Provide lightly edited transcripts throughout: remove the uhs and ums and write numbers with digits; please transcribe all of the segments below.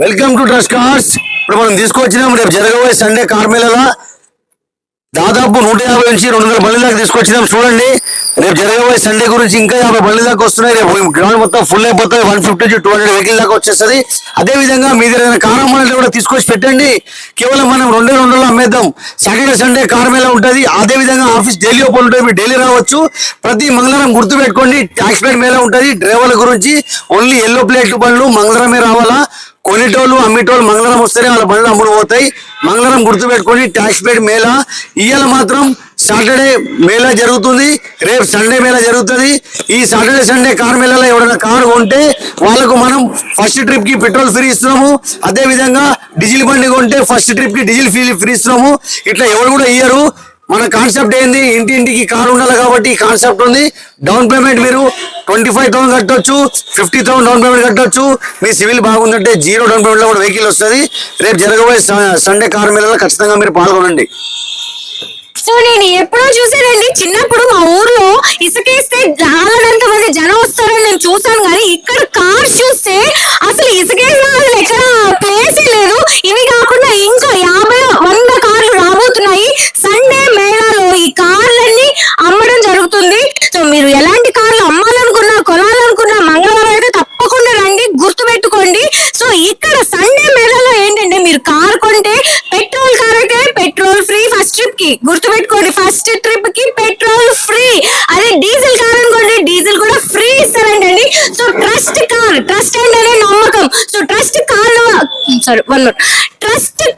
Welcome to trust cars. ఇప్పుడు మనం తీసుకొచ్చినాం రేపు జరగబోయే సండే కార్ మేళలో దాదాపు 150 నుంచి 200 బండ్ల దాకా తీసుకొచ్చినాం. చూడండి, రేపు జరగబోయే సండే గురించి ఇంకా 50 బండ్ల దాకా వస్తున్నాయి. రేపు గ్రౌండ్ మొత్తం ఫుల్ అయిపోతుంది. 150 నుంచి 200 వెహికల్ దాకా వచ్చేస్తుంది. అదే విధంగా మీ దగ్గర కార్ అమ్మాలంటే కూడా తీసుకొచ్చి పెట్టండి. కేవలం మనం 200 అమ్మేద్దాం. సాటర్డే సండే కార్ మేళ ఉంటుంది. అదే విధంగా ఆఫీస్ డైలీ ఓపెన్ ఉంటుంది. మీరు డైలీ రావచ్చు. ప్రతి మంగళవారం గుర్తు పెట్టుకోండి, ట్యాక్స్ ప్లేట్ మేళ ఉంటుంది. డ్రైవర్ల గురించి ఓన్లీ ఎల్లో ప్లేట్ బండ్లు మంగళవారమే రావాలా. కొనిటోళ్ళు అమ్మిటోళ్ళు మంగళవారం వస్తేనే వాళ్ళ బండ్లు అమ్ముడు పోతాయి. మంగళవారం గుర్తు పెట్టుకొని ట్యాక్స్ పేడ్ మేళ. ఇవాళ మాత్రం సాటర్డే మేళ జరుగుతుంది, రేపు సండే మేళ జరుగుతుంది. ఈ సాటర్డే సండే కార్ మేళలో ఎవరైనా కారు కొంటే వాళ్ళకు మనం ఫస్ట్ ట్రిప్ కి పెట్రోల్ ఫ్రీ ఇస్తున్నాము. అదే విధంగా డీజిల్ బండి కొంటే ఫస్ట్ ట్రిప్ కి డీజిల్ ఫ్రీ ఇస్తున్నాము. ఇట్లా ఎవరు కూడా ఇయ్యరు. మన కాన్సెప్ట్ ఏంది, ఇంటింటికి కారు ఉండాలి కాబట్టి ఈ కాన్సెప్ట్ ఉంది. డౌన్ పేమెంట్ మీరు 25,000 కట్టొచ్చు, 50,000 డౌన్ పేమెంట్ కట్టొచ్చు. మీ సివిల్ బాగుందంటే 0 డౌన్ పేమెంట్ లో కూడా వెహికల్ వస్తుంది. రేపు జరగబోయే సండే కార్ మేళలో ఖచ్చితంగా మీరు పాల్గొనండి. సో నేను ఎప్పుడో చూసానండి, చిన్నప్పుడు మా ఊర్లో ఇసుకేస్తే రాలంత మంది జనం వస్తారని నేను చూసాను. కానీ ఇక్కడ కార్స్ చూస్తే అసలు ఇసుకేసిన వాళ్ళు ఎక్కడ ప్లేస్ లేదు. ఇవి కాకుండా ఇంకా 50-100 కార్లు రాబోతున్నాయి. సండే మేళాలో ఈ కార్లన్నీ అమ్మడం జరుగుతుంది. సో మీరు ఎలాంటి కార్లు అమ్మాలనుకున్నా కొనాలనుకున్నా మంగళవారం అయితే తప్పకుండా రండి, గుర్తు పెట్టుకోండి. సో ఇక్కడ సండే మేళాలో ఏంటంటే మీరు కార్ కొంటే పెట్రోల్ కార్ అయితే పెట్రోల్ ఫ్రీ ఫస్ట్ ట్రిప్ కి, గుర్తు పెట్టుకోండి. ఫస్ట్ ట్రిప్ కి పెట్రోల్ ఫ్రీ. అదే డీజిల్ కార్ అనుకోండి, డీజిల్ కూడా ఫ్రీ ఇస్తారంటండి. సో ట్రస్ట్ కార్, ట్రస్ట్ అంటేనే నమ్మకం. సో ట్రస్ట్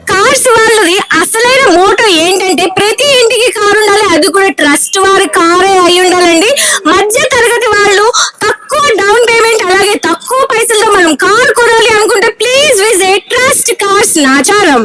కార్స్ వాళ్ళది అసలైన మోటో ఏంటంటే ప్రతి ఇంటికి కారు ఉండాలి, అది కూడా ట్రస్ట్ వారి కారే అయి ఉండాలండి. మధ్య తరగతి వాళ్ళు తక్కువ డౌన్ పేమెంట్ అలాగే తక్కువ పైసలతో మనం కార్ కొనాలి అనుకుంటే ప్లీజ్ విజిట్ ट्रस्ट कार्स नाचारम।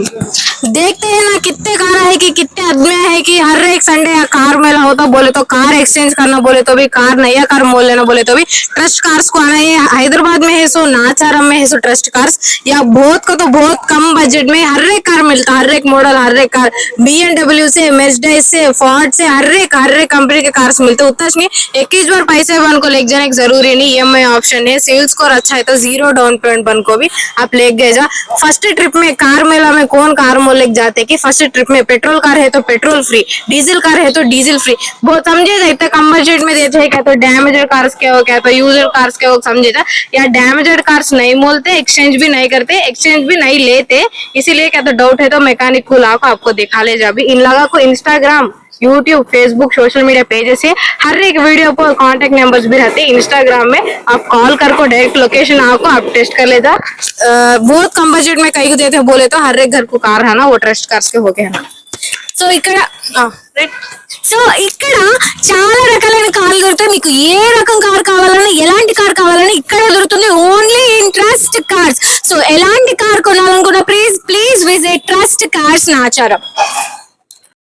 देखते हैं ना कितने कार है कि कितने आदमी है कि हर एक संडे कार मेला होता, बोले तो कार एक्सचेंज करना, बोले तो भी कार नया कार मोल लेना, बोले तो भी ट्रस्ट कार्स को आना है। हैदराबाद में है सो नाचारम में है सो ट्रस्ट कार्स, या बहुत को तो बहुत कम बजट में हर एक कार मिलता, हर एक मॉडल, हर एक कार BMW से मर्सिडीज से फोर्ड से हर एक कंपनी के कार्स मिलते। उतना नहीं 21 बार पैसे बन को लेके जाने की जरूरी नहीं, EMI ऑप्शन है। सिविल स्कोर अच्छा है तो 0 डाउन पेमेंट बन को भी आप ले गए जा। फर्स्ट ट्रिप में कार मेला में कौन कार मोल लेके जाते कि फर्स्ट ट्रिप में पेट्रोल कार है तो पेट्रोल फ्री, डीजल कार है तो डीजल फ्री। बहुत समझे इतना कम बजट में देते हैं, क्या तो डैमेजेड कार्स के हो, क्या तो यूजर कार्स के हो, समझे था। या डैमेजेड कार्स नहीं मोलते, एक्सचेंज भी नहीं करते, एक्सचेंज भी नहीं लेते, इसीलिए क्या तो डाउट है तो मैकेनिक को लाकर आपको दिखा ले जा। भी इन लगा को Instagram, YouTube, Facebook, social media pages है, हर एक वीडियो पर कांटेक्ट नंबर्स भी रहते हैं। इंस्टाग्राम में आप कॉल करको डायरेक्ट लोकेशन आपको आप टेस्ट कर लेता। बहुत कम बजट में कई को देते हैं, बोले तो हर एक घर को कार है ना वो ट्रस्ट कार्स के हो गए ना। సో ఇక్కడ చాలా రకాలైన కార్లు దొరుకుతాయి. మీకు ఏ రకం కార్ కావాలన్నా ఎలాంటి కార్ కావాలన్నా ఇక్కడ దొరుకుతుంది, only in trust cars. So ఎలాంటి కార్ కొనాలనుకున్నా please visit trust cars Nacharam.